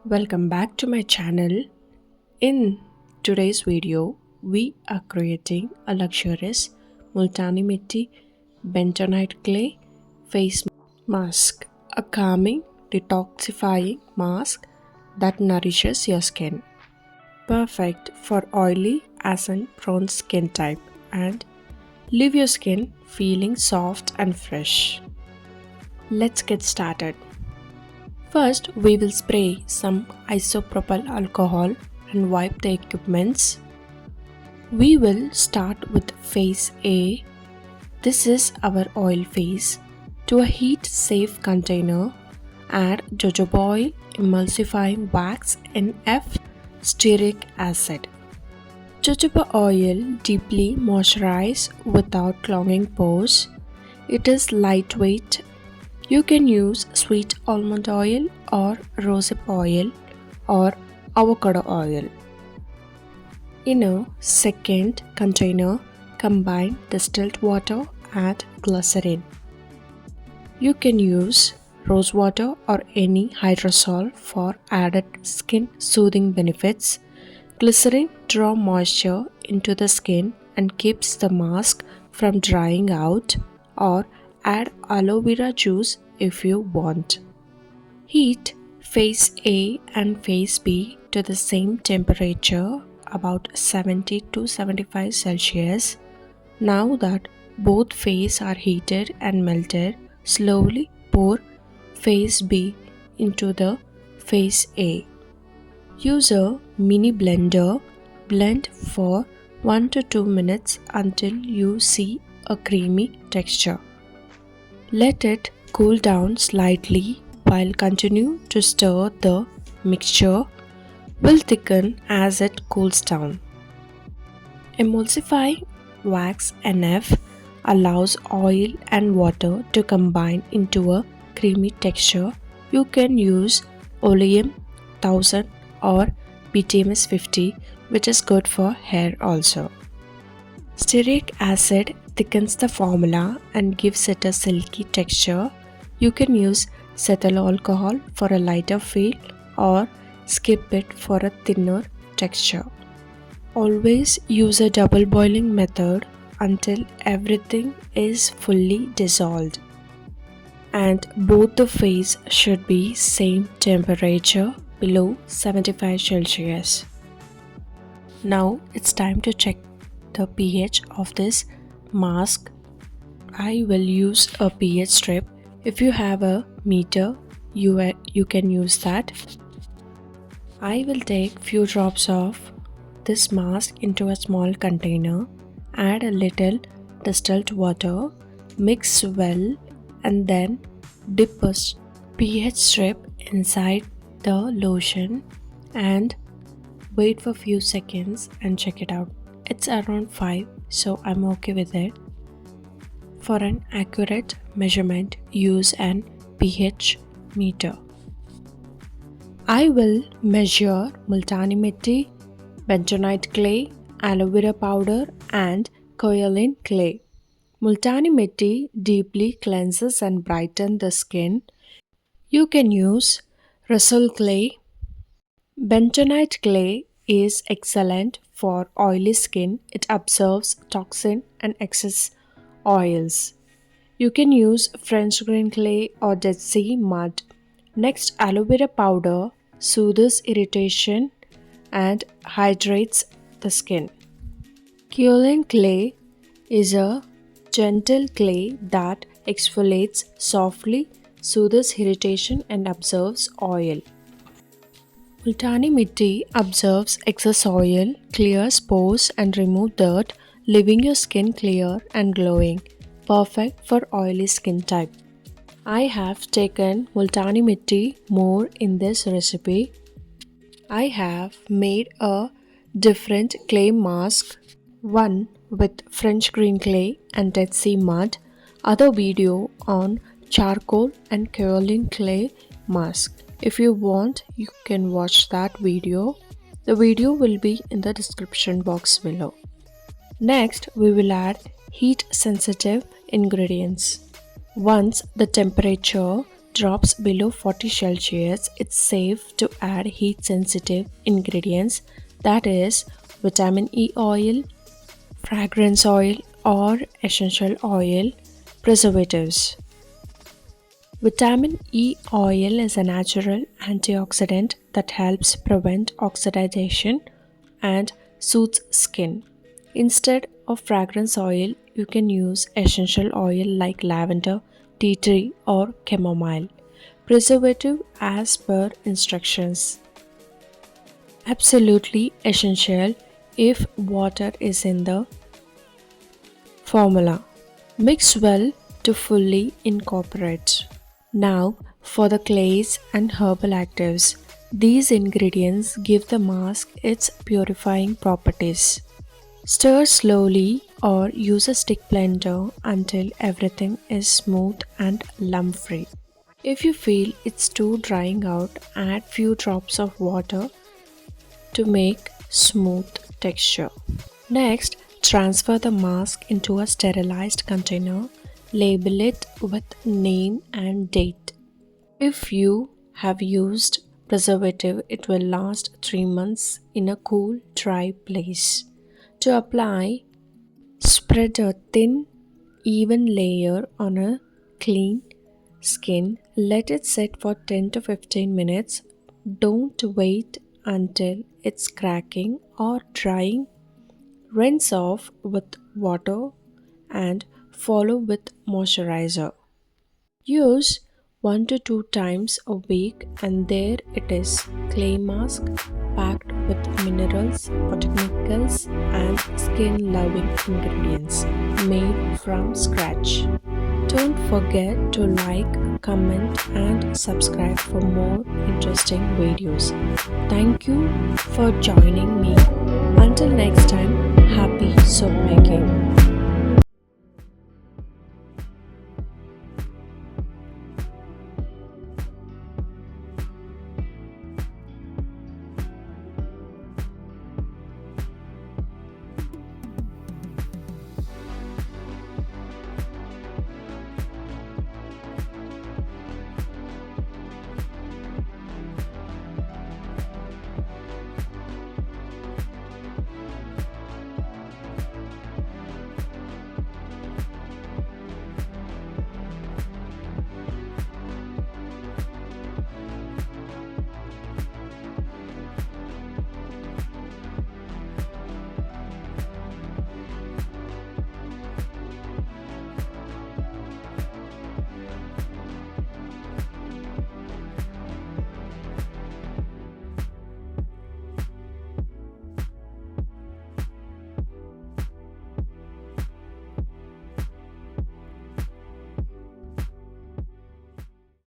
Welcome back to my channel. In today's video, we are creating a luxurious Multani Mitti Bentonite Clay face mask, a calming, detoxifying mask that nourishes your skin. Perfect for oily and prone skin type and leave your skin feeling soft and fresh. Let's get started. First, we will spray some isopropyl alcohol and wipe the equipments. We will start with phase A. This is our oil phase. To a heat-safe container, add jojoba oil, emulsifying wax, NF, stearic acid. Jojoba oil deeply moisturizes without clogging pores. It is lightweight. You can use sweet almond oil or rosehip oil or avocado oil. In a second container, combine distilled water and glycerin. You can use rose water or any hydrosol for added skin soothing benefits. Glycerin draws moisture into the skin and keeps the mask from drying out, or add aloe vera juice if you want. Heat phase A and phase B to the same temperature, about 70 to 75 Celsius. Now that both phases are heated and melted, slowly pour phase B into the phase A. Use a mini blender. Blend for 1 to 2 minutes until you see a creamy texture. Let it cool down slightly while continue to stir. The mixture will thicken as it cools down. Emulsifying wax NF allows oil and water to combine into a creamy texture. You can use oleum 1000 or BTMS 50, which is good for hair also. Stearic acid thickens the formula and gives it a silky texture. You can use cetyl alcohol for a lighter feel or skip it for a thinner texture. Always use a double boiling method until everything is fully dissolved. And both the phases should be same temperature, below 75 Celsius. Now it's time to check the pH of this mask. I will use a pH strip. If you have a meter, you can use that. I will take few drops of this mask into a small container, add a little distilled water, mix well, and then dip a pH strip inside the lotion and wait for few seconds and check it out. It's around 5, so I'm okay with it. For an accurate measurement, use an pH meter. I will measure Multani Mitti, Bentonite Clay, aloe vera powder and Kaolin clay. Multani Mitti deeply cleanses and brightens the skin. You can use Russell clay. Bentonite clay is excellent for oily skin. It absorbs toxin and excess oils. You can use French green clay or Dead Sea mud. Next, aloe vera powder soothes irritation and hydrates the skin. Kaolin clay is a gentle clay that exfoliates softly, soothes irritation and absorbs oil. Multani Mitti absorbs excess oil, clears pores and removes dirt, leaving your skin clear and glowing. Perfect for oily skin type. I have taken Multani Mitti more in this recipe. I have made a different clay mask, one with French green clay and Dead Sea mud, other video on charcoal and Kaolin clay mask. If you want, you can watch that video. The video will be in the description box below. Next, we will add heat sensitive ingredients. Once the temperature drops below 40 Celsius, it's safe to add heat sensitive ingredients, that is, vitamin E oil, fragrance oil, or essential oil, preservatives. Vitamin E oil is a natural antioxidant that helps prevent oxidation and soothes skin. Instead of fragrance oil, you can use essential oil like lavender, tea tree, or chamomile. Preservative as per instructions. Absolutely essential if water is in the formula. Mix well to fully incorporate. Now for the clays and herbal actives. These ingredients give the mask its purifying properties. Stir slowly or use a stick blender until everything is smooth and lump free. If you feel it's too drying out, add few drops of water to make smooth texture. Next, transfer the mask into a sterilized container. Label it with name and date. If you have used preservative, it will last 3 months in a cool, dry place. To apply, spread a thin, even layer on a clean skin. Let it sit for 10 to 15 minutes. Don't wait until it's cracking or drying. Rinse off with water and follow with moisturizer. Use 1 to 2 times a week, and there it is, clay mask packed with minerals, botanicals, and skin loving ingredients made from scratch. Don't forget to like, comment, and subscribe for more interesting videos. Thank you for joining me. Until next time, happy soap making.